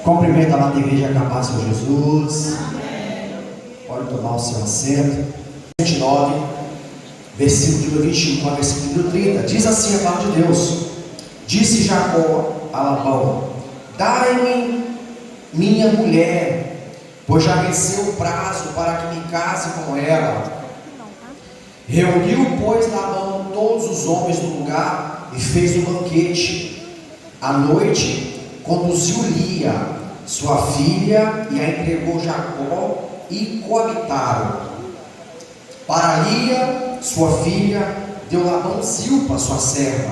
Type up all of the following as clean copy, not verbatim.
Cumprimento a amada igreja, a paz de Jesus. Pode tomar o seu assento. 29, versículo 21 a versículo 30. Diz assim a palavra de Deus: Disse Jacó a Labão: Dai-me minha mulher, pois já venceu o prazo para que me case com ela. Reuniu, pois, Labão todos os homens do lugar e fez um banquete. À noite conduziu Lia, sua filha, e a entregou Jacó, e coabitaram. Para Lia, sua filha, deu Labão Zilpa, sua serva.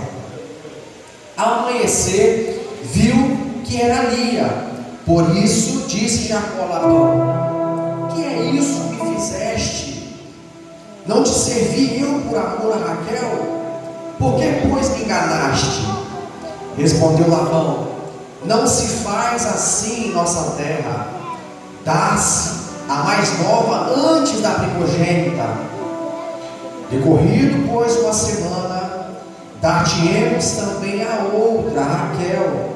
Ao amanhecer, viu que era Lia. Por isso disse Jacó a Labão: Que é isso que me fizeste? Não te servi eu por amor a Raquel? Por que, pois, me enganaste? Respondeu Labão: Não se faz assim em nossa terra. Dá-se a mais nova antes da primogênita. Decorrido, pois, uma semana, dar-te-emos também a outra, Raquel,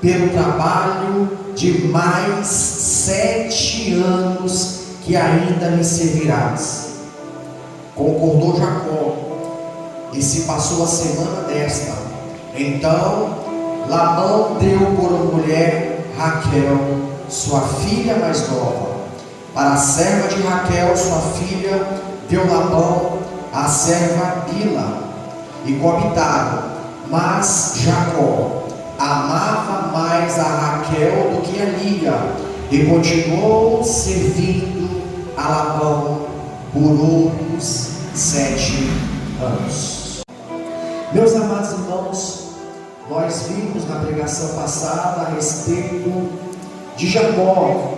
pelo trabalho de mais 7 anos que ainda me servirás. Concordou Jacó, e se passou a semana desta. Então Labão deu por mulher Raquel, sua filha mais nova. Para a serva de Raquel, sua filha, deu Labão a serva Bila, e coabitaram. Mas Jacó amava mais a Raquel do que a Lia, e continuou servindo a Labão por outros 7 anos. Meus amados irmãos, nós vimos na pregação passada a respeito de Jacó.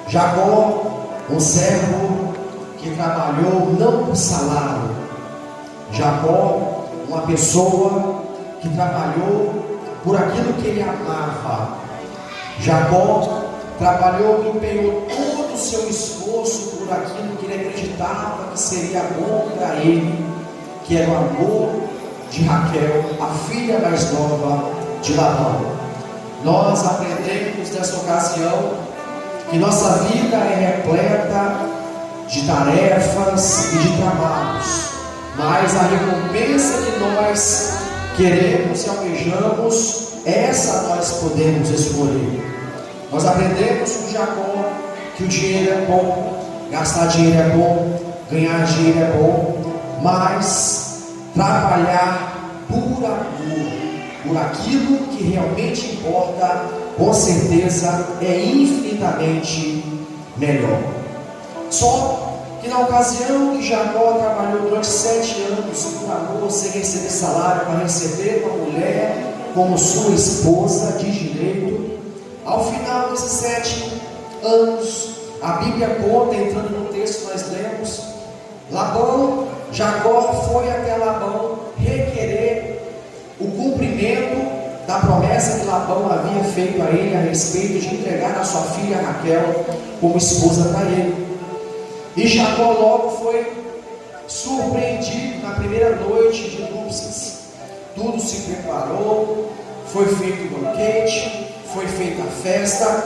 Jacó, um servo que trabalhou não por salário. Jacó, uma pessoa que trabalhou por aquilo que ele amava. Jacó trabalhou e empenhou todo o seu esforço por aquilo que ele acreditava que seria bom para ele, que era o amor de Raquel, a filha mais nova de Labão. Nós aprendemos nessa ocasião que nossa vida é repleta de tarefas e de trabalhos, mas a recompensa que nós queremos e almejamos, essa nós podemos escolher. Nós aprendemos com Jacó que o dinheiro é bom, gastar dinheiro é bom, ganhar dinheiro é bom, mas trabalhar por amor, por aquilo que realmente importa, com certeza é infinitamente melhor. Só que na ocasião que Jacó trabalhou durante 7 anos por amor, sem receber salário, para receber uma mulher como sua esposa de direito, ao final desses 7 anos, a Bíblia conta, entrando no texto que nós lemos, Jacó foi até Labão requerer o cumprimento da promessa que Labão havia feito a ele a respeito de entregar a sua filha Raquel como esposa para ele. E Jacó logo foi surpreendido na primeira noite de núpcias. Tudo se preparou, foi feito o banquete, foi feita a festa.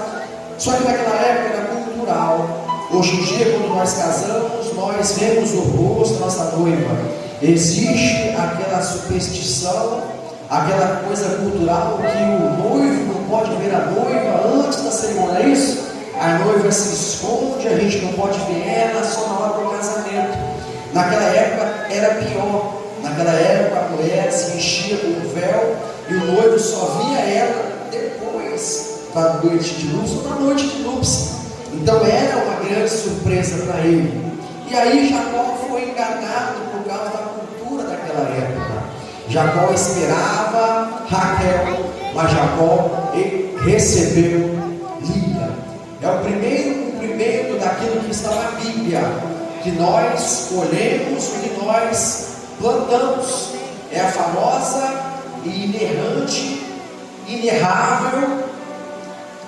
Só que naquela época era cultural. Hoje em dia, quando nós casamos, nós vemos o rosto da nossa noiva. Existe aquela superstição, aquela coisa cultural que o noivo não pode ver a noiva antes da cerimônia, é isso? A noiva se esconde, a gente não pode ver ela só na hora do casamento. Naquela época era pior. Naquela época a mulher se enchia com um véu e o noivo só via ela depois da noite de núpcias ou da noite de núpcias. Então era uma grande surpresa para ele. E aí Jacó foi enganado por causa da cultura daquela época. Jacó esperava Raquel, mas Jacó recebeu Lia. É o primeiro cumprimento daquilo que está na Bíblia, que nós colhemos o que nós plantamos. É a famosa e inerrante, inerrável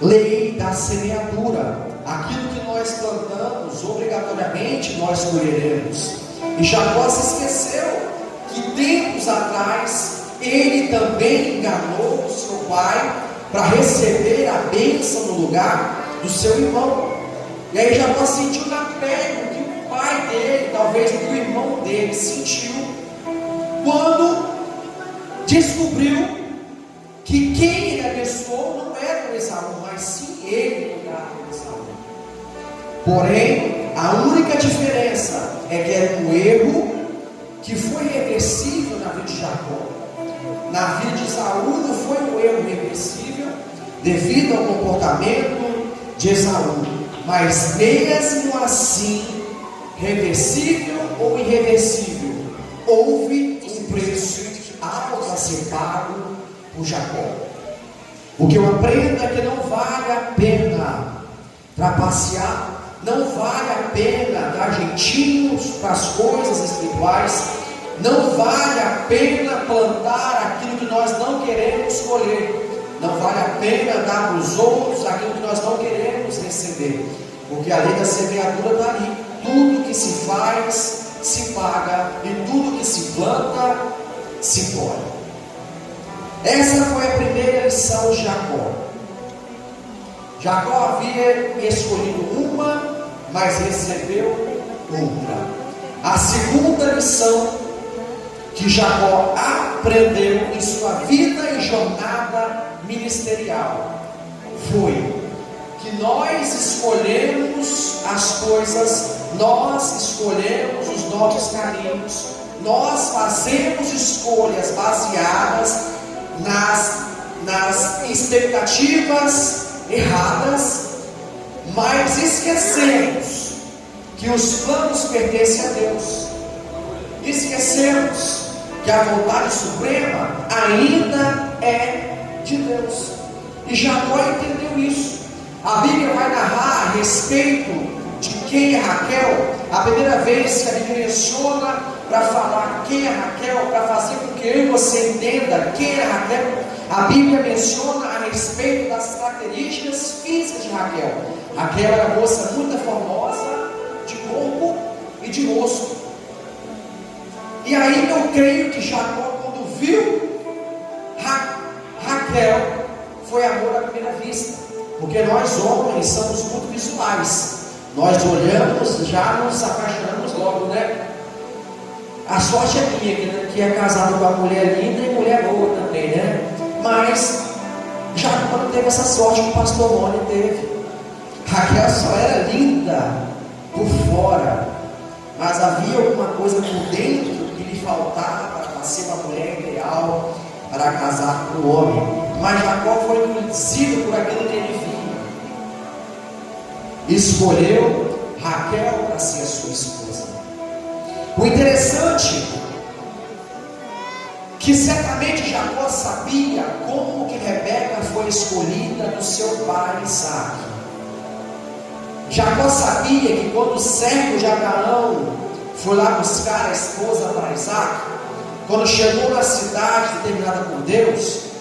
lei da semeadura. Aquilo que nós plantamos, obrigatoriamente nós colheremos. E Jacó se esqueceu que tempos atrás ele também enganou o seu pai para receber a bênção no lugar do seu irmão. E aí Jacó sentiu na pele o que o pai dele, talvez o que o irmão dele sentiu, quando descobriu que quem ele abençoou não era o Esaú, mas sim ele cuidava do Esaú. Porém, a única diferença é que era um erro que foi reversível na vida de Jacó. Na vida de Esaú não foi um erro reversível devido ao comportamento de Esaú, mas mesmo assim, reversível ou irreversível, houve um preço alto a ser pago por Jacó. O que eu aprendo é que não vale a pena trapacear, não vale a pena dar jeitinhos para as coisas espirituais, não vale a pena plantar aquilo que nós não queremos colher, não vale a pena dar para os outros aquilo que nós não queremos receber, porque a lei da semeadura está ali. Tudo que se faz se paga, e tudo que se planta se colhe. Essa foi a primeira lição de Jacó. Jacó havia escolhido uma, mas recebeu outra. A segunda lição que Jacó aprendeu em sua vida e jornada ministerial foi que nós escolhemos as coisas, nós escolhemos os nossos caminhos, nós fazemos escolhas baseadas nas expectativas erradas, mas esquecemos que os planos pertencem a Deus, esquecemos que a vontade suprema ainda é de Deus, e Jacó entendeu isso. A Bíblia vai narrar a respeito de quem é Raquel. A primeira vez que a Bíblia menciona para falar quem é Raquel, para fazer com que eu e você entenda quem é Raquel, a Bíblia menciona a respeito das características físicas de Raquel. Raquel era moça muito formosa, de corpo e de rosto. E aí eu creio que Jacó, quando viu Raquel, foi amor à primeira vista. Porque nós homens somos muito visuais. Nós olhamos, já nos apaixonamos logo, né? A sorte é minha, que é casado com uma mulher linda e mulher boa também, né? Mas Jacó não teve essa sorte que o pastor Mônio teve. Raquel só era linda por fora, mas havia alguma coisa por dentro que lhe faltava para ser uma mulher ideal para casar com o homem. Mas Jacó foi induzido por aquilo que ele via. Escolheu Raquel para ser a sua esposa. O interessante que certamente Jacó sabia como que Rebeca foi escolhida do seu pai Isaac. Jacó sabia que quando o servo de Abraão foi lá buscar a esposa para Isaac, quando chegou na cidade determinada por Deus,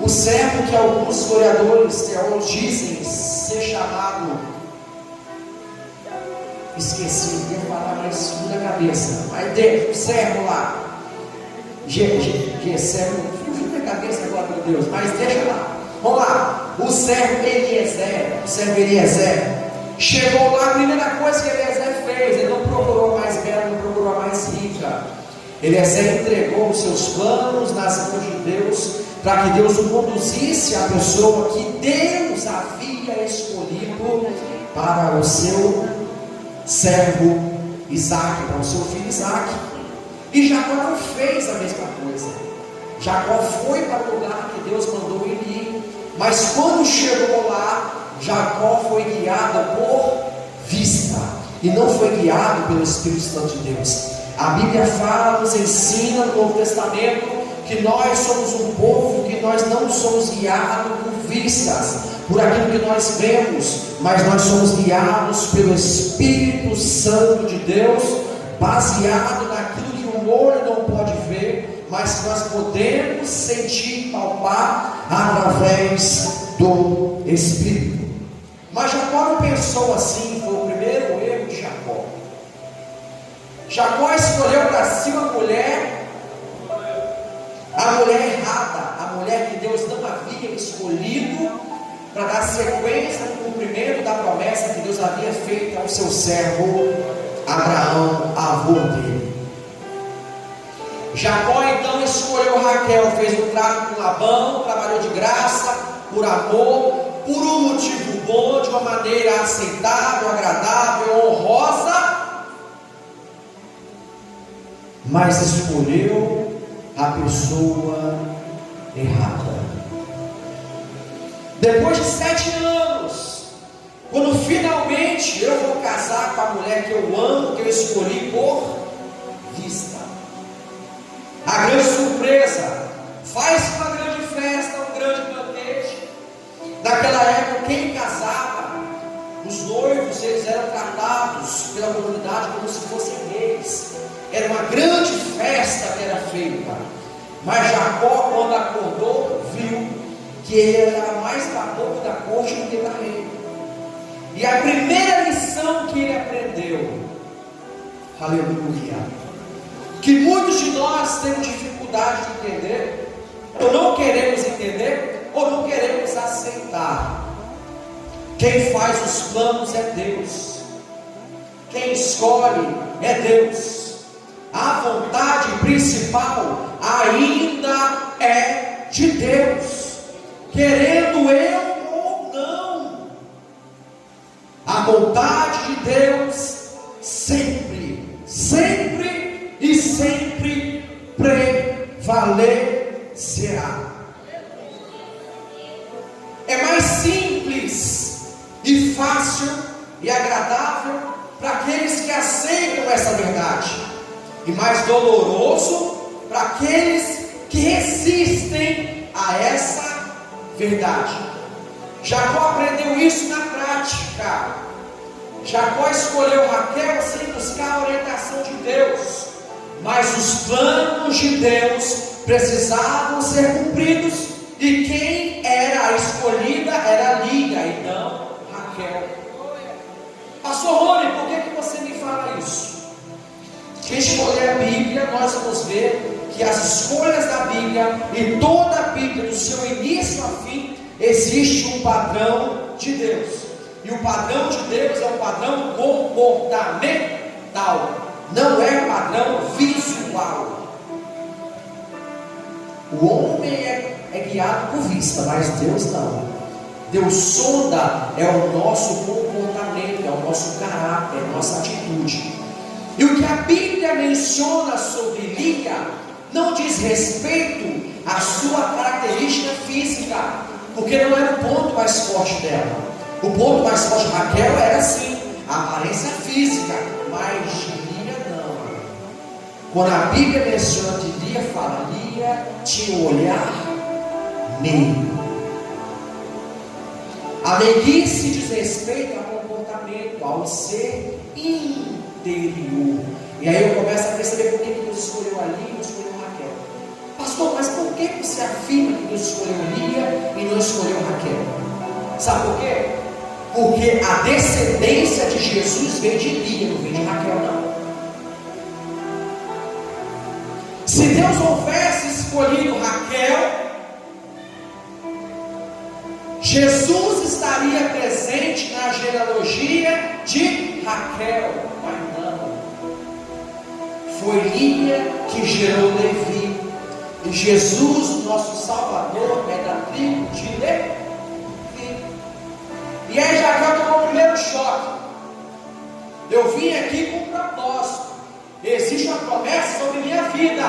o servo, que alguns historiadores, teólogos dizem ser chamado, esqueci, ia falar mais segunda cabeça, mas deixa, o servo lá, servo, fugiu da cabeça agora, meu Deus, mas deixa lá, vamos lá, o servo Eliezer, chegou lá, a primeira coisa que Eliezer fez, ele não procurou a mais bela, não procurou a mais rica. Eliezer entregou os seus planos nas mãos de Deus, para que Deus o conduzisse à pessoa que Deus havia escolhido para o seu servo Isaac, para o seu filho Isaac. E Jacó não fez a mesma coisa. Jacó foi para o lugar que Deus mandou ele ir, mas quando chegou lá, Jacó foi guiado por vista e não foi guiado pelo Espírito Santo de Deus. A Bíblia fala, nos ensina no Novo Testamento, que nós somos um povo que nós não somos guiados por vistas, por aquilo que nós vemos, mas nós somos guiados pelo Espírito Santo de Deus, baseado naquilo que o olho não pode ver, mas que nós podemos sentir, palpar através do Espírito. Mas Jacó não pensou assim, foi o primeiro erro de Jacó. Jacó escolheu para si uma mulher A mulher errada, a mulher que Deus não havia escolhido para dar sequência no cumprimento da promessa que Deus havia feito ao seu servo Abraão, avô dele. Jacó então escolheu Raquel, fez um trato com Labão, trabalhou de graça, por amor, por um motivo bom, de uma maneira aceitável, agradável, honrosa, mas escolheu a pessoa errada. Depois de 7 anos, quando finalmente eu vou casar com a mulher que eu amo, que eu escolhi por vista, a grande surpresa, faz uma grande festa, um grande banquete. Naquela época, quem casava, os noivos, eles eram tratados pela comunidade como se fossem reis. Era uma grande festa que era feita. Mas Jacó, quando acordou, viu que ele era mais caboclo da corte do que da rei. E a primeira lição que ele aprendeu, aleluia, que muitos de nós temos dificuldade de entender, ou não queremos entender, ou não queremos aceitar. Quem faz os planos é Deus. Quem escolhe é Deus. A vontade principal ainda é de Deus, querendo eu ou não. A vontade de Deus sempre, sempre e sempre prevalecerá. É mais simples e fácil e agradável para aqueles que aceitam essa verdade, e mais doloroso para aqueles que resistem a essa verdade. Jacó aprendeu isso na prática. Jacó escolheu Raquel sem buscar a orientação de Deus, mas os planos de Deus precisavam ser cumpridos, e quem era a escolhida era Lia e não Raquel. Pastor Rony, por que você me fala isso? Se a gente for ler a Bíblia, nós vamos ver que as escolhas da Bíblia, e toda a Bíblia, do seu início a fim, existe um padrão de Deus. E o padrão de Deus é um padrão comportamental, não é padrão visual. O homem é guiado por vista, mas Deus não. Deus sonda é o nosso comportamento, é o nosso caráter, é a nossa atitude. E o que a Bíblia menciona sobre Lia não diz respeito à sua característica física, porque não era o ponto mais forte dela. O ponto mais forte de Raquel era sim a aparência física, mas de Lia não. Quando a Bíblia menciona de Lia, fala, Lia tinha um olhar meio. A meiguice diz respeito ao comportamento, ao ser interior. E aí eu começo a perceber por que Deus escolheu a Lia e não escolheu Raquel. Pastor, mas por que você afirma que Deus escolheu Lia e não escolheu Raquel? Sabe por quê? Porque a descendência de Jesus vem de Lia, não vem de Raquel não. Se Deus houvesse escolhido Raquel, Jesus estaria presente na genealogia de Raquel, mas não. Foi Lia que gerou Levi, e Jesus, nosso Salvador, é da tribo de Levi. E aí Jacó tomou o primeiro choque. Eu vim aqui com um propósito. Existe uma promessa sobre minha vida,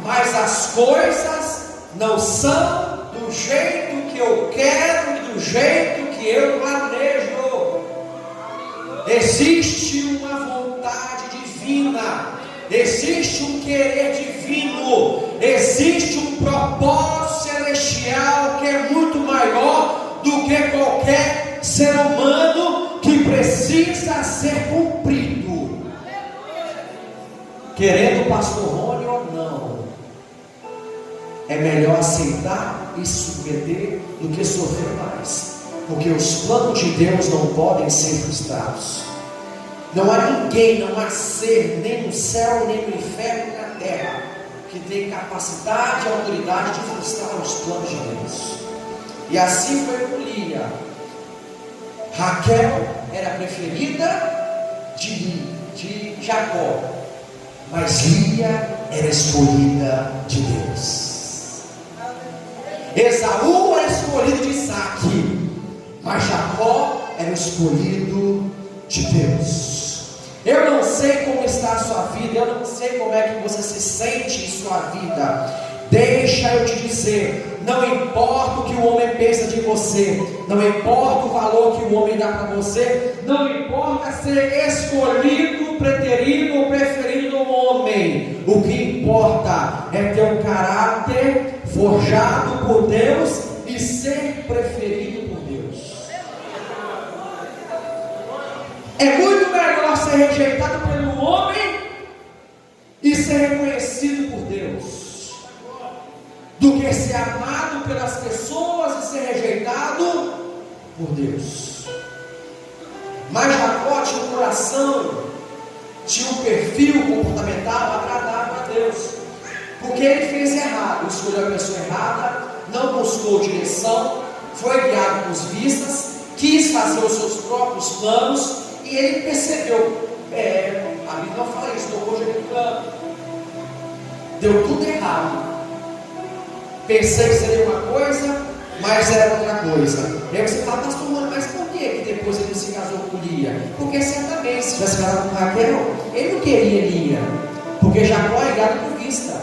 mas as coisas não são do jeito que eu quero e do jeito que eu planejo. Existe uma vontade divina, existe um querer divino, existe um propósito celestial que é muito maior do que qualquer ser humano, que precisa ser cumprido. Querendo o pastor Rony ou não, é melhor aceitar e submeter do que sofrer mais, porque os planos de Deus não podem ser frustrados. Não há ninguém, não há ser, nem no céu, nem no inferno, nem na terra, que tem capacidade e autoridade de frustrar os planos de Deus. E assim foi com Lia. Raquel era preferida de Jacó, mas Lia era escolhida de Deus. Esaú era escolhido de Isaac, mas Jacó era escolhido de Deus. Eu não sei como está a sua vida, eu não sei como é que você se sente em sua vida. Deixa eu te dizer, não importa o que o homem pensa de você, não importa o valor que o homem dá para você, não importa ser escolhido, preterido ou preferido do homem. O que importa é ter um caráter forjado por Deus e ser preferido por Deus. É muito melhor ser rejeitado pelo homem e ser reconhecido por Deus, do que ser amado pelas pessoas e ser rejeitado por Deus. Mas Jacó tinha um coração, tinha um perfil comportamental agradável a Deus, porque ele fez errado, escolheu a pessoa errada, não buscou direção, foi guiado por vistas, quis fazer os seus próprios planos. E ele percebeu, a Bíblia não fala isso, tocou de plano, deu tudo errado. Pensei que seria uma coisa, mas era outra coisa. E aí você fala, pastor, mas por que depois ele se casou com Lia? Porque certamente, se tivesse casado com Raquel, ele não queria Lia, porque Jacó é guiado por vista,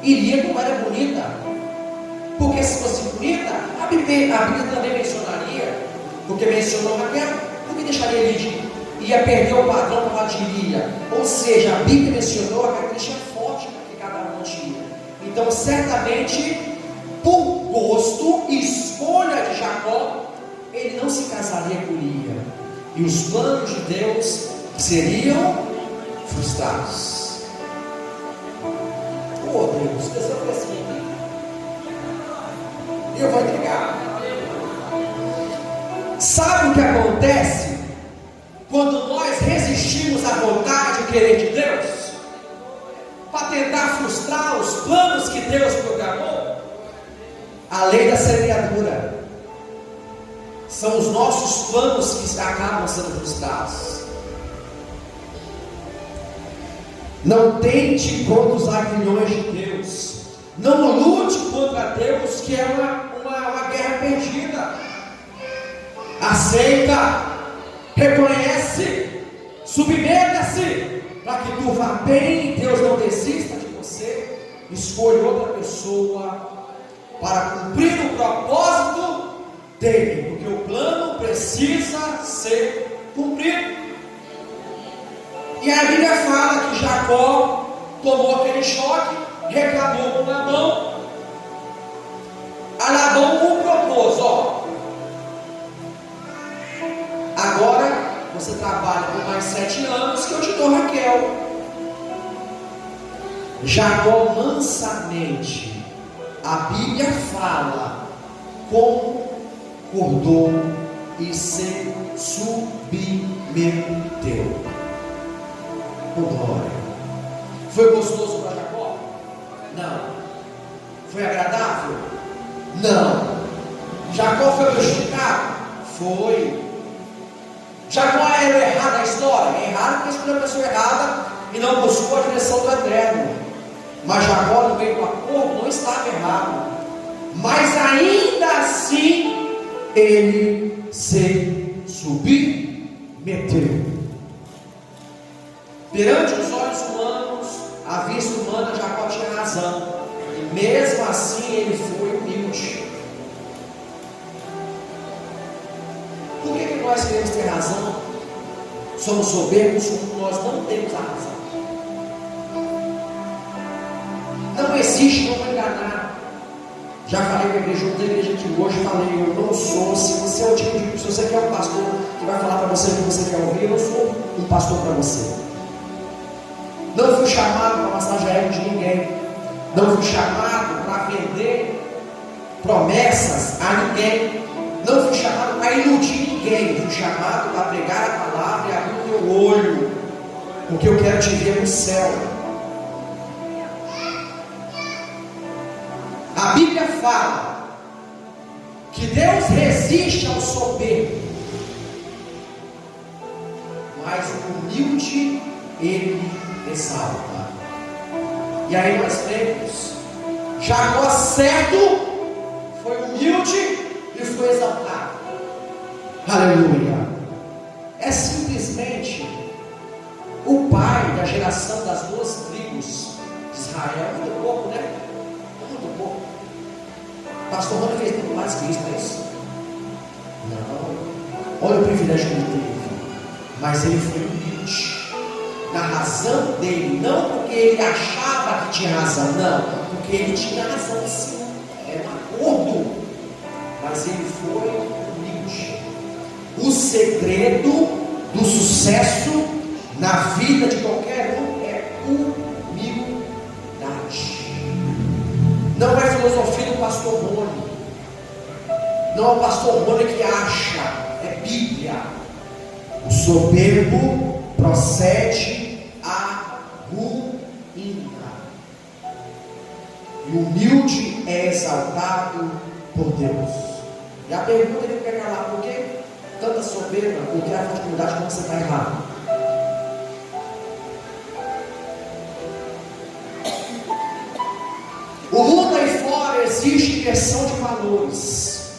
e Lia não era bonita, porque se fosse bonita, a Bíblia também mencionaria, porque mencionou Raquel. Por que deixaria ele ia perder o padrão para de Lia? Ou seja, a Bíblia mencionou a característica forte que cada um tinha. Então, certamente, por gosto e escolha de Jacó, ele não se casaria com Lia, e os planos de Deus seriam frustrados. Oh Deus, Deus é assim. Eu vou entregar. Sabe o que acontece quando nós resistimos à vontade e querer de Deus, para tentar frustrar os planos que Deus programou? A lei da semeadura. São os nossos planos que acabam sendo frustrados. Não tente contra os aguilhões de Deus. Não lute contra Deus, que é uma guerra perdida. Aceita, reconhece, submeta-se, para que tu vá bem e Deus não desista de você. Escolha outra pessoa para cumprir o propósito dele, porque o plano precisa ser cumprido. E a Bíblia fala que Jacó tomou aquele choque, reclamou com Labão. A Labão o propôs, agora você trabalha por mais 7 anos que eu te dou Raquel. Jacó mansamente, a Bíblia fala, concordou e se submeteu. Com glória. Foi gostoso para Jacó? Não. Foi agradável? Não. Jacó foi prejudicado? Foi. Jacó era errado na história? É errado porque escolheu a pessoa errada e não buscou a direção do Eterno. Mas Jacó, no meio do acordo, não estava errado. Mas ainda assim, ele se submeteu. Perante os olhos humanos, a vista humana, Jacó tinha razão. E mesmo assim, ele foi humilde. Por que nós queremos ter razão? Somos soberbos quando nós não temos a razão. Não existe como enganar. Já falei com a igreja, outra igreja aqui hoje, falei, eu não sou, se você é o tipo de, se você quer um pastor que vai falar para você o que você quer ouvir, eu não sou um pastor para você. Não fui chamado para massagear ego de ninguém. Não fui chamado para vender promessas a ninguém. Não fui chamado para iludir ninguém. Fui chamado para pregar a palavra e abrir o meu olho, porque eu quero te ver no céu. A Bíblia fala que Deus resiste ao soberbo, mas o humilde Ele exalta. E aí nós vemos, Jacó certo, foi humilde e foi exaltado. Aleluia. É simplesmente o pai da geração das 12 tribos de Israel. Muito pouco, né? Muito pouco. Pastor Rony fez muito mais que isso, não é isso? Não. Olha o privilégio que ele teve. Mas ele foi humilde na razão dele, não porque ele achava que tinha razão, não, porque ele tinha razão sim, era um acordo, mas ele foi humilde. O segredo do sucesso na vida de qualquer um é humildade. Não é filosofia do pastor Rony, não é o pastor Rony que acha, é Bíblia. O soberbo procede à ruína, e o humilde é exaltado por Deus. E a pergunta que ele quer calar: por que tanta soberba? Porque a dificuldade quando você está errado. O mundo aí fora existe inversão de valores,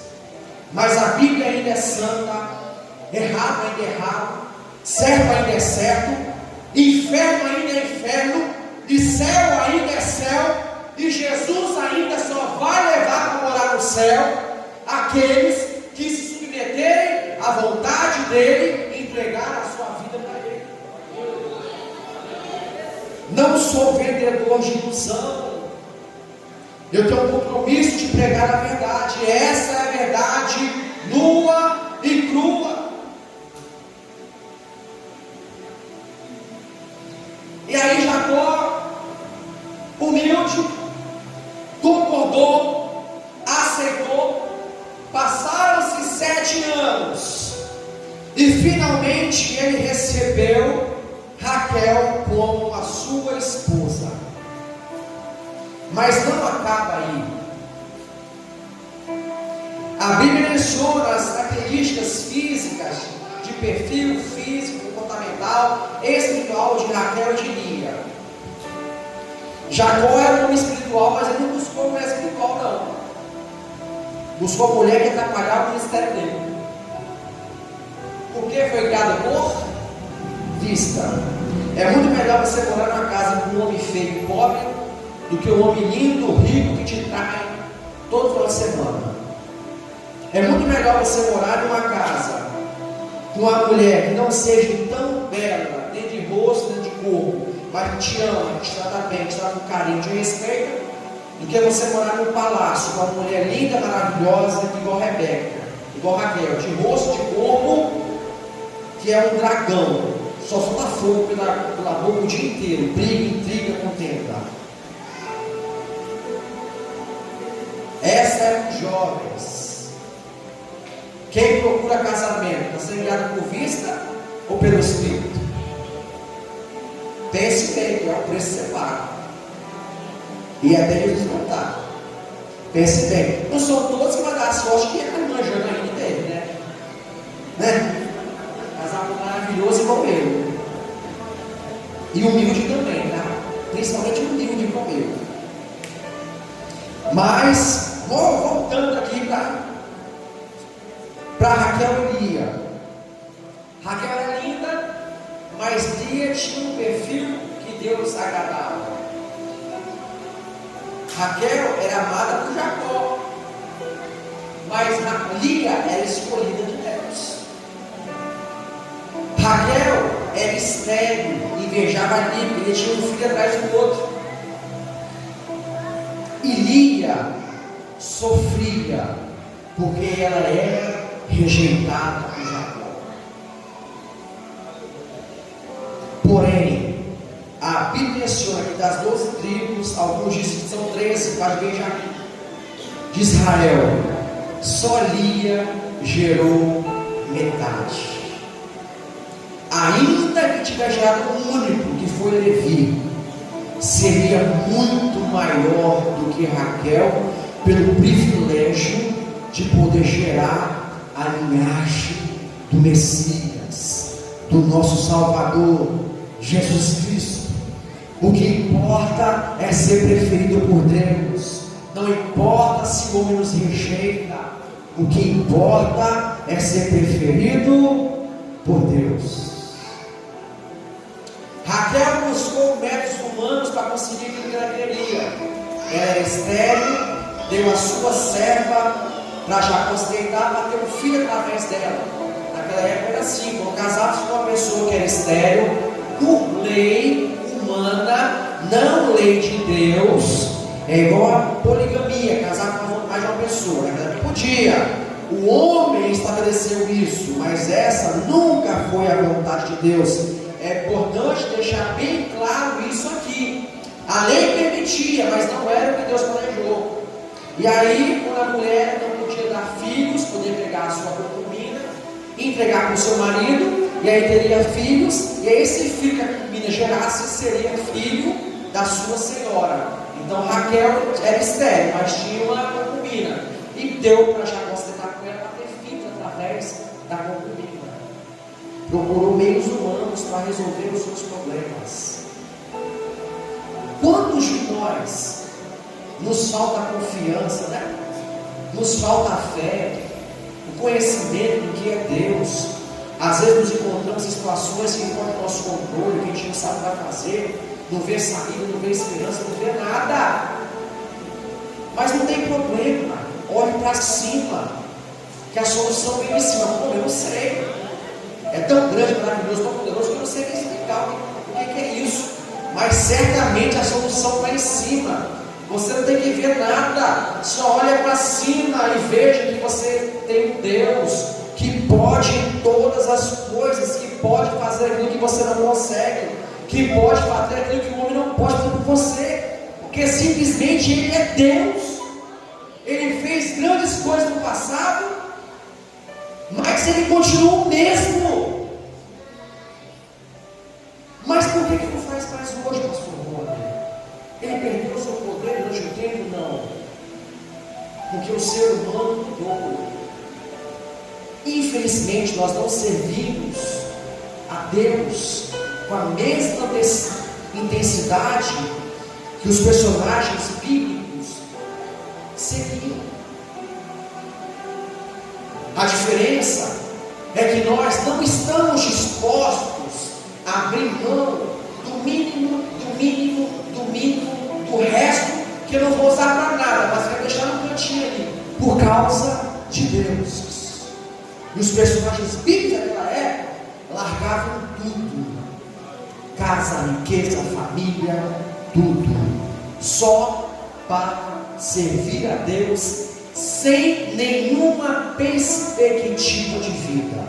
mas a Bíblia ainda é santa, errado ainda é errado, certo ainda é certo, inferno ainda é inferno, e céu ainda é céu, e Jesus ainda só vai levar para morar no céu aqueles que se submeterem à vontade dele e entregar a sua vida para ele. Não sou vendedor de ilusão. Eu tenho um compromisso de pregar a verdade. Essa é a verdade nua e crua. E aí Jacó, humilde, concordou, aceitou. Passaram-se 7 anos e finalmente ele recebeu Raquel como a sua esposa. Mas não acaba aí. A Bíblia menciona as características físicas, de perfil físico, comportamental, espiritual de Raquel e de Lia. Jacó era um homem espiritual, mas ele não buscou mulher espiritual, não. Buscou mulher que atrapalhava o ministério dele. Por que foi criado por vista? É muito melhor você morar numa casa com um homem feio e pobre do que um homem lindo, rico, que te trai todo final de semana. É muito melhor você morar numa casa com uma mulher que não seja tão bela, nem de rosto, nem de corpo, mas que te ama, que te trata bem, que te trata com carinho, te respeita, do que você morar num palácio com uma mulher linda, maravilhosa, igual Rebeca, igual Raquel, de rosto, de corpo, que é um dragão, só solta fogo pela boca o dia inteiro, briga, intriga, contenda. Essa é jovens. Quem procura casamento está sendo guiado por vista ou pelo Espírito? Pense bem, que é o preço que você paga. E até Jesus voltar. Pense bem. Não são todos que vão dar a sorte que é manjando ainda dele, né? Casal maravilhoso igual eu. E humilde também, tá? Principalmente humilde igual eu. Mas voltando aqui para Raquel e Lia. Raquel era linda, mas Lia tinha um perfil que Deus agradava. Raquel era amada por Jacó, mas Lia era escolhida de Deus. Raquel era estéril, invejava Lia, porque ele tinha um filho atrás do outro. E Lia sofria, porque ela era rejeitada por Jacó. Porém, a Bíblia menciona que das 12 tribos, alguns dizem que são 13, mas Benjamim, de Israel, só Lia gerou metade. Ainda que tiver gerado um único, que foi Levi, seria muito maior do que Raquel, pelo privilégio de poder gerar a linhagem do Messias, do nosso Salvador, Jesus Cristo. O que importa é ser preferido por Deus. Não importa se o homem nos rejeita. O que importa é ser preferido por Deus. Raquel buscou métodos humanos para conseguir o que ela queria. Ela era estéril, deu a sua serva para Jacó se deitar, para ter um filho através dela. Naquela época era assim: quando casados com uma pessoa que era estéril, por lei humana, não lei de Deus, é igual a poligamia, casar com mais de uma pessoa. Naquela época podia. O homem estabeleceu isso, mas essa nunca foi a vontade de Deus. É importante deixar bem claro isso aqui. A lei permitia, mas não era o que Deus planejou. E aí, quando a mulher não podia dar filhos, podia pegar a sua concubina, entregar para o seu marido, e aí teria filhos, e aí esse filho que a concubina gerasse seria filho da sua senhora. Então Raquel era estéril, mas tinha uma concubina, e deu para Jacó se deitar com ela para ter filhos através da concubina. Procurou meios humanos para resolver os seus problemas. Quantos de nós nos falta a confiança, né? Nos falta a fé, o conhecimento do que é Deus. Às vezes nos encontramos em situações que encontram nosso controle, que a gente não sabe o que vai fazer, não vê saída, não vê esperança, não vê nada. Mas não tem problema, olhe para cima, que a solução vem de cima. Como eu não sei, é tão grande, maravilhoso, tão poderoso, que eu não sei nem explicar o que é isso. Mas certamente a solução está em cima. Você não tem que ver nada, só olha para cima e veja que você tem um Deus que pode todas as coisas, que pode fazer aquilo que você não consegue, que pode fazer aquilo que o homem não pode fazer por você, porque simplesmente Ele é Deus. Ele fez grandes coisas no passado, mas Ele continua o mesmo. Mas por que não faz mais hoje, pastor Rony? Ele perdeu o seu poder durante o tempo? Não. Porque o ser humano mudou. Infelizmente, nós não servimos a Deus com a mesma intensidade que os personagens bíblicos serviam. A diferença é que nós não estamos dispostos a abrir mão do mínimo, do resto, que eu não vou usar para nada, mas vai deixar no cantinho ali, por causa de Deus. E os personagens bíblicos daquela época largavam tudo: casa, riqueza, família, tudo, só para servir a Deus, sem nenhuma perspectiva de vida.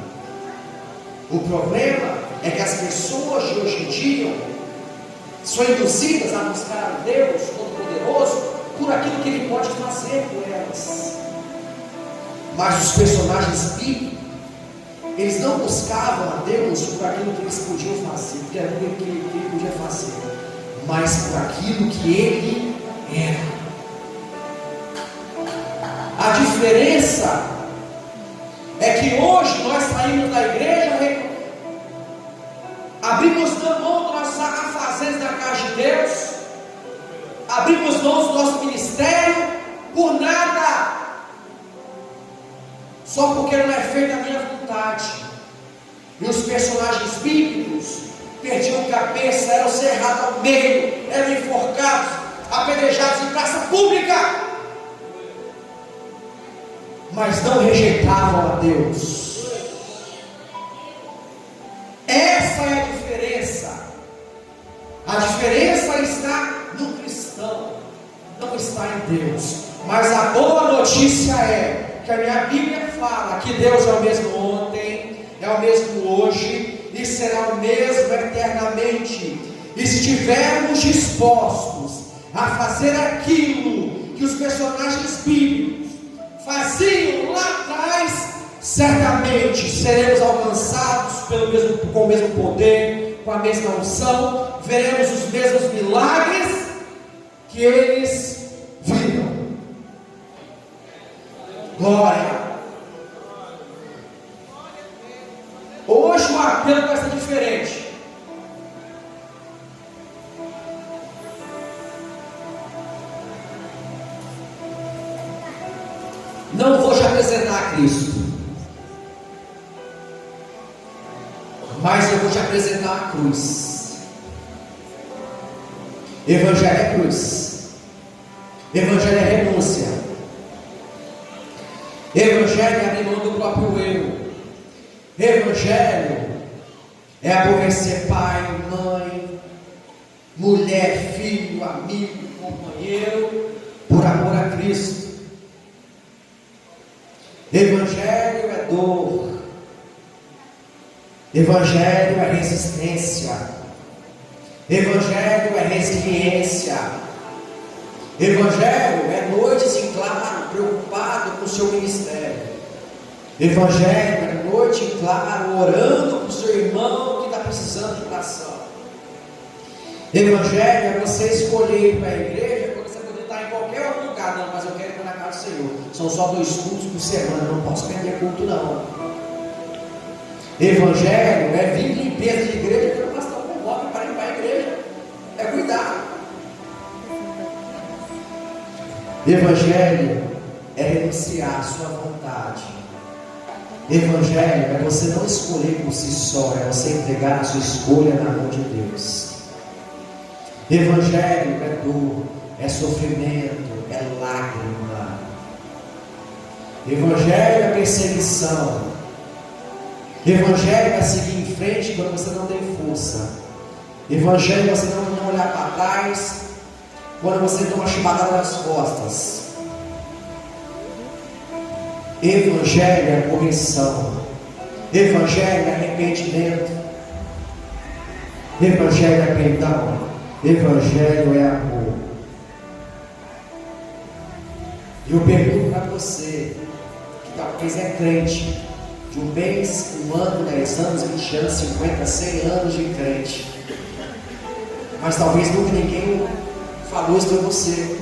O problema é que as pessoas de hoje em dia são induzidas a buscar a Deus Todo-Poderoso por aquilo que Ele pode fazer por elas. Mas os personagens bíblicos, eles não buscavam a Deus por aquilo que eles podiam fazer, porque era aquilo que Ele podia fazer, mas por aquilo que Ele era. A diferença é que hoje nós saímos da igreja, abrimos mão dos nossos afazeres da casa de Deus, abrimos mão do nosso ministério por nada, só porque não é feita a minha vontade. E os personagens bíblicos perdiam cabeça, eram cerrados ao meio, eram enforcados, apedrejados em praça pública, mas não rejeitavam a Deus. Essa é a diferença. A diferença está no cristão, não está em Deus. Mas a boa notícia é que a minha Bíblia fala que Deus é o mesmo ontem, é o mesmo hoje e será o mesmo eternamente. E se estivermos dispostos a fazer aquilo que os personagens bíblicos faziam lá atrás, certamente seremos alcançados com o mesmo poder, com a mesma unção, veremos os mesmos milagres que eles viram. Glória. Hoje o apelo vai ser diferente. Não vou te apresentar a Cristo, mas eu vou te apresentar a cruz. Evangelho é cruz. Evangelho é renúncia. Evangelho é abrir mão do próprio eu. Evangelho é aborrecer pai, mãe, mulher, filho, amigo, companheiro, por amor a Cristo. Evangelho é dor. Evangelho é resistência. Evangelho é resiliência. Evangelho é noites em claro, preocupado com o seu ministério. Evangelho é noite em claro, orando com o seu irmão que está precisando de oração. Evangelho é você escolher ir para a igreja quando você poder estar em qualquer outro lugar. Não, mas eu quero ir na casa do Senhor. São só 2 cultos por semana, não posso perder culto não. Evangelho é vir limpeza de igreja quando o pastor convoca para ir para a igreja. É cuidar. Evangelho é renunciar à sua vontade. Evangelho é você não escolher por si só, é você entregar a sua escolha na mão de Deus. Evangelho é dor, é sofrimento, é lágrima. Evangelho é perseguição. Evangelho é seguir em frente quando você não tem força. Evangelho é você não olhar para trás quando você toma chibatada nas costas. Evangelho é correção. Evangelho é arrependimento. Evangelho é perdão. Evangelho é amor. Eu pergunto para você que talvez é crente de 1 mês, 1 ano, 10 anos, 20 anos, 50, 100 anos de crente, mas talvez nunca ninguém falou isso para você.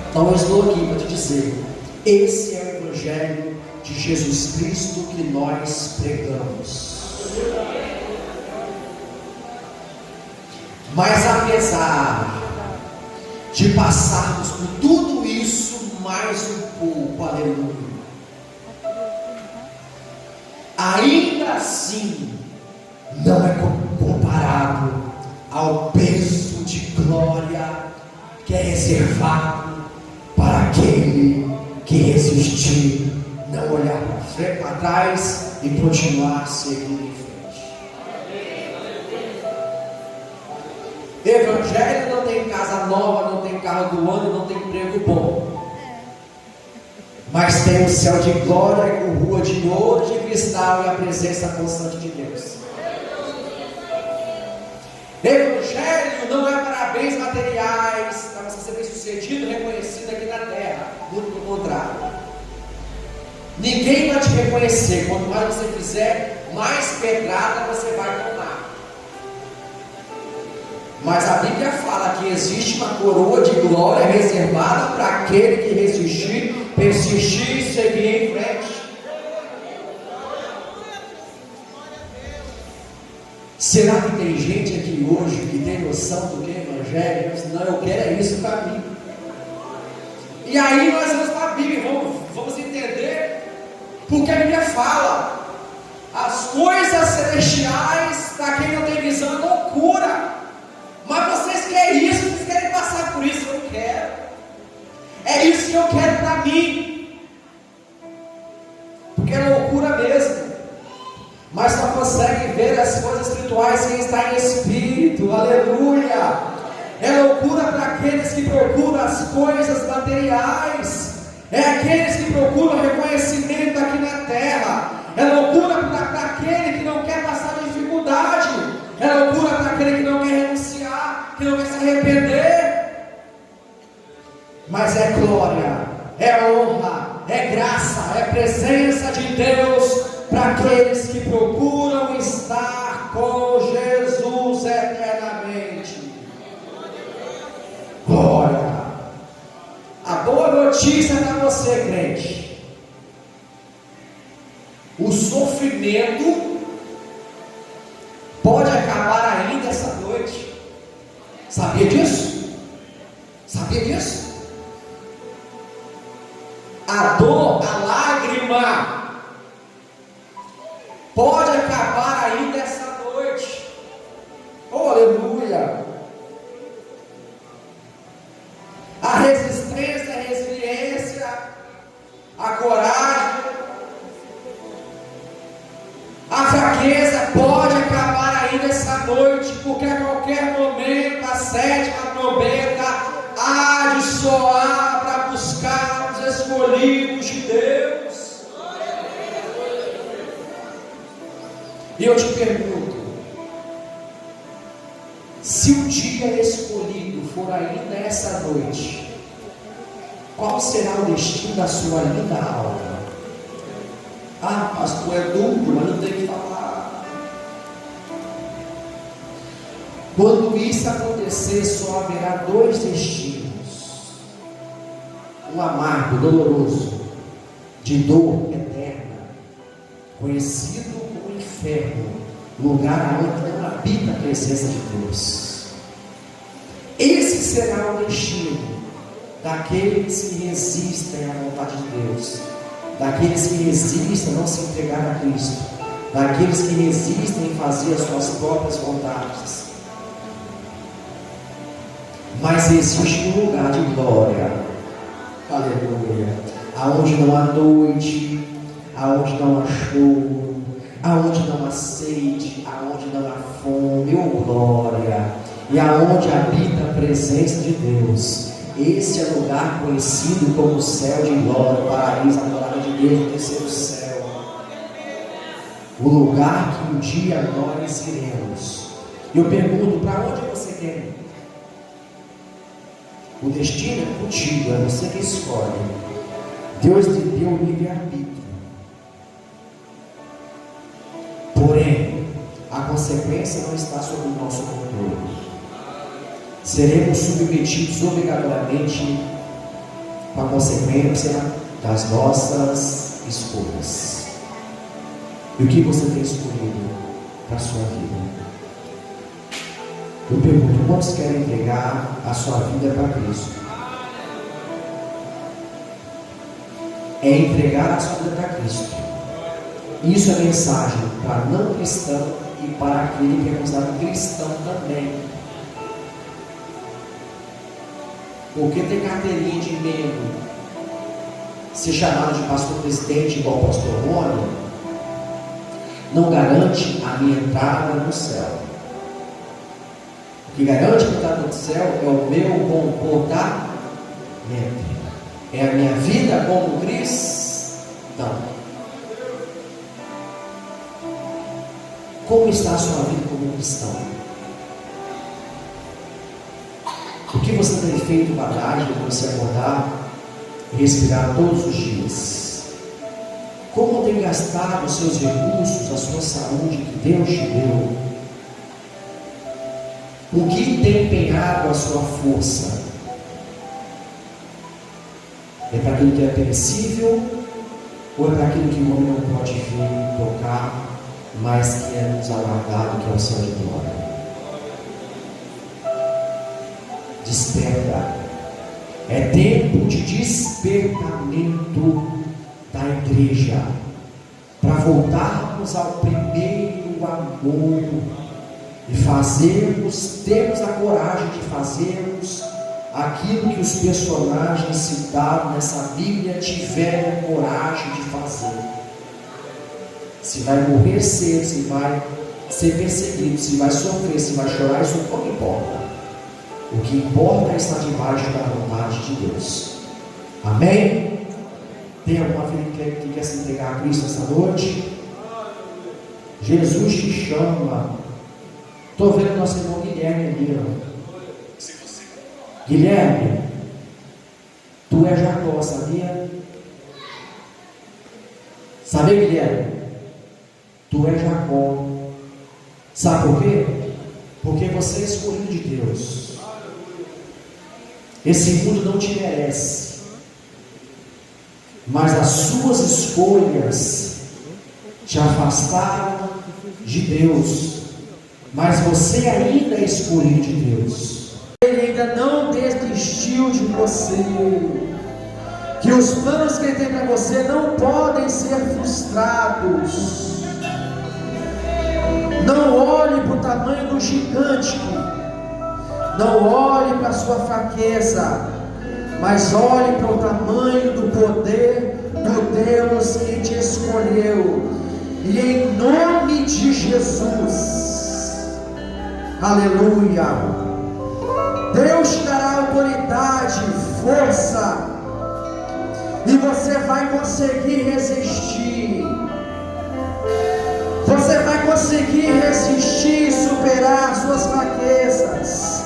Então eu estou aqui para te dizer: esse é o Evangelho de Jesus Cristo que nós pregamos. Mas apesar de passarmos por tudo isso, mais um pouco, aleluia, ainda assim não é comparado ao peso de glória que é reservado para aquele que resistir, não olhar para trás e continuar seguindo em frente. Evangelho não tem casa nova, não tem carro do ano, não tem emprego bom, mas tem um céu de glória com rua de ouro, de cristal e a presença constante de Deus. Evangelho não é para bens materiais, para você ser bem sucedido, reconhecido aqui na terra. Muito pelo contrário. Ninguém vai te reconhecer. Quanto mais você fizer, mais pedrada você vai tomar. Mas a Bíblia fala que existe uma coroa de glória reservada para aquele que resistir, persistir e seguir em frente. Será que tem gente aqui hoje que tem noção do que é Evangelho? Não, eu quero é isso para mim. E aí nós vamos para a Bíblia, vamos entender, porque a Bíblia fala: as coisas celestiais, para quem não tem visão, é loucura. Mas vocês querem isso, vocês querem passar por isso? Eu quero. É isso que eu quero para mim. Porque é loucura mesmo. Mas só consegue ver as coisas espirituais quem está em espírito. Aleluia. É loucura para aqueles que procuram as coisas materiais. É aqueles que procuram reconhecimento aqui na terra. É loucura para aquele que não quer passar dificuldade. É loucura para aquele que não quer renunciar, que não quer se arrepender. Mas é glória, é honra, é graça, é presença de Deus para aqueles que procuram estar com Jesus eternamente. Glória. A boa notícia para você, crente, O sofrimento pode acabar ainda essa noite. Sabia disso? Sabia disso? A dor, a lágrima pode acabar ainda essa noite. Oh, aleluia! A resistência, a resiliência, a coragem, a fraqueza pode acabar ainda essa noite, porque a qualquer momento a sétima trombeta há de soar para buscar os escolhidos de Deus. E eu te pergunto, se o dia escolhido for ainda essa noite, qual será o destino da sua linda alma? Ah, pastor, é duro, mas não tem que falar. Quando isso acontecer, só haverá dois destinos: um amargo, doloroso, de dor eterna, conhecido como inferno, lugar onde não habita a presença de Deus. Esse será o destino daqueles que resistem à vontade de Deus, daqueles que resistem a não se entregar a Cristo, daqueles que resistem em fazer as suas próprias vontades. Mas existe um lugar de glória, aleluia, aonde não há noite, aonde não há choro, aonde não há sede, aonde não há fome, oh glória, e aonde habita a presença de Deus. Esse é o lugar conhecido como o céu de glória, o paraíso, a morada de Deus, o terceiro céu, o lugar que um dia nós iremos. Eu pergunto, para onde você quer ir? O destino é contigo, é você que escolhe. Deus te deu o livre-arbítrio. Porém, a consequência não está sob o nosso controle. Seremos submetidos obrigatoriamente com a consequência das nossas escolhas. E o que você tem escolhido para a sua vida? Eu pergunto, quantos querem entregar a sua vida para Cristo? É entregar a sua vida para Cristo. Isso é mensagem para não cristão e para aquele que é considerado cristão também. Porque tem carteirinha de membro, ser chamado de pastor presidente igual o pastor Rony, não garante a minha entrada no céu. O que garante a minha entrada no céu é o meu comportamento, é a minha vida como cristão. Como está a sua vida como cristão? O que você tem feito para tarde para você acordar e respirar todos os dias? Como tem gastado os seus recursos, a sua saúde que Deus te deu? O que tem empenhado a sua força? É para aquilo que é perecível ou é para aquilo que o homem não pode ver, tocar, mas que é nos aguardado, que é o céu de glória? Desperta. É tempo de despertamento da igreja, para voltarmos ao primeiro amor e termos a coragem de fazermos aquilo que os personagens citados nessa Bíblia tiveram coragem de fazer. Se vai morrer cedo, se vai ser perseguido, se vai sofrer, se vai chorar, isso não importa. O que importa é estar debaixo da vontade de Deus. Amém? Tem alguma vida que quer se entregar a Cristo essa noite? Jesus te chama. Estou vendo nosso irmão Guilherme ali, ó. Guilherme, tu é Jacó, sabia? Sabia, Guilherme? Tu é Jacó. Sabe por quê? Porque você é escolhido de Deus. Esse mundo não te merece, mas as suas escolhas te afastaram de Deus, mas você ainda é escolhido de Deus. Ele ainda não desistiu de você. Que os planos que Ele tem para você não podem ser frustrados. Não olhe para o tamanho do gigante, não olhe para a sua fraqueza, mas olhe para o tamanho do poder do Deus que te escolheu. E em nome de Jesus, aleluia, Deus te dará autoridade, força, e você vai conseguir resistir. Você vai conseguir resistir e superar suas fraquezas,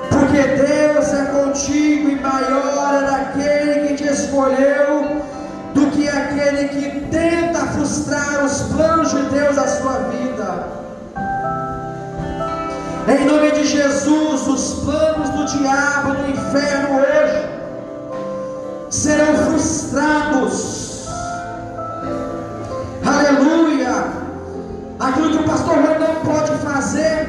porque Deus é contigo, e maior é aquele que te escolheu do que aquele que tenta frustrar os planos de Deus na sua vida. Em nome de Jesus, os planos do diabo, do inferno hoje serão frustrados. Aleluia! Aquilo que o pastor Rui não pode fazer,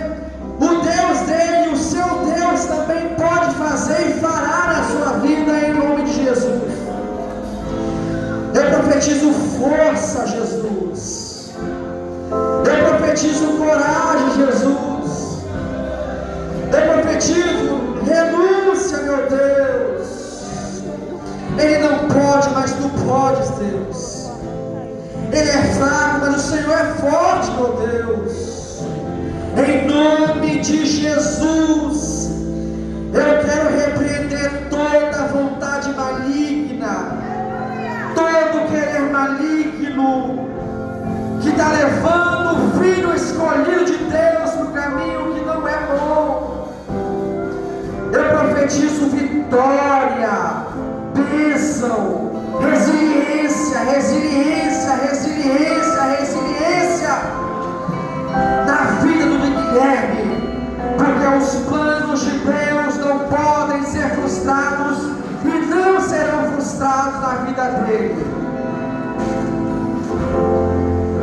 o Deus dele, o seu Deus também pode fazer e fará na sua vida, em nome de Jesus. Eu profetizo força, Jesus. Eu profetizo coragem, Jesus. Eu profetizo renúncia, meu Deus. Ele não pode, mas tu podes, Deus. Ele é fraco, mas o Senhor é forte, meu Deus. Em nome de Jesus, eu quero repreender toda vontade maligna, todo querer maligno que está levando o filho escolhido de Deus para o caminho que não é bom. Eu profetizo vitória, bênção, resiliência, resiliência, resiliência, resiliência na vida do Guilherme, porque os planos de Deus não podem ser frustrados e não serão frustrados na vida dele.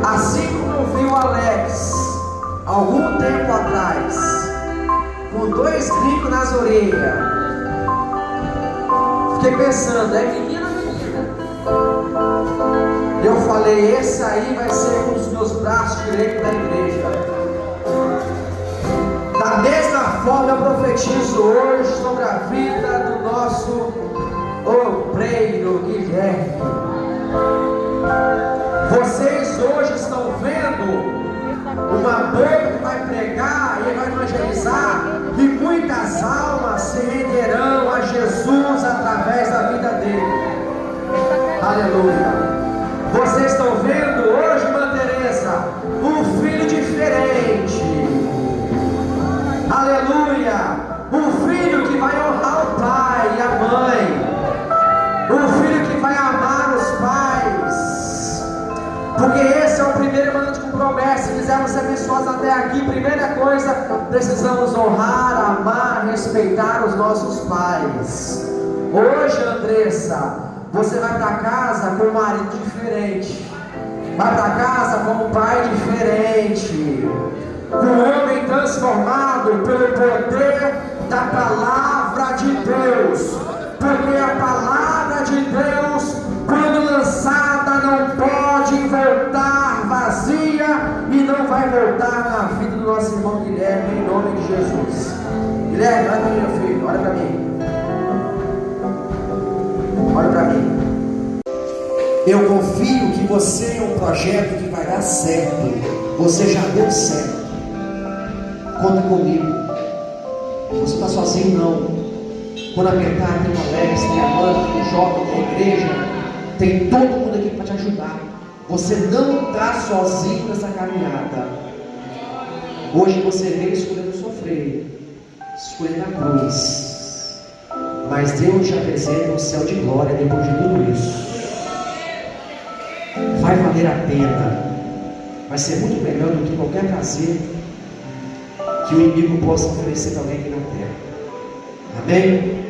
Assim como eu vi o Alex algum tempo atrás com 2 brincos nas orelhas, fiquei pensando, é menina. Eu falei, esse aí vai ser um dos meus braços direitos da igreja. Da mesma forma eu profetizo hoje sobre a vida do nosso obreiro Guilherme. Vocês hoje estão vendo uma boca que vai pregar e vai evangelizar, e muitas almas se renderão a Jesus através da vida dele. Aleluia. Vocês estão vendo hoje, Irmã Teresa, um filho diferente. Aleluia. Um filho que vai honrar o pai e a mãe. Um filho que vai amar os pais. Porque esse é o primeiro mandamento com promessa. Se quisermos ser abençoados até aqui, primeira coisa, precisamos honrar, amar, respeitar os nossos pais. Hoje, Andressa, você vai para casa com um marido diferente, vai para casa com um pai diferente, com um homem transformado pelo poder da palavra de Deus, porque a palavra de Deus, quando lançada, não pode voltar vazia, e não vai voltar na vida do nosso irmão Guilherme, em nome de Jesus. Guilherme, olha para mim, meu filho, olha para mim. Olha para mim. Eu confio que você é um projeto que vai dar certo. Você já deu certo. Conta comigo. Você está sozinho não. Quando apertar, tem o Alex, tem a Amanda, tem o jovem, tem a igreja, tem todo mundo aqui para te ajudar. Você não está sozinho nessa caminhada. Hoje você veio escolhendo sofrer, escolhendo a cruz. Mas Deus te apresenta um céu de glória depois de tudo isso. Vai valer a pena. Vai ser muito melhor do que qualquer prazer que o inimigo possa oferecer para alguém aqui na terra. Amém?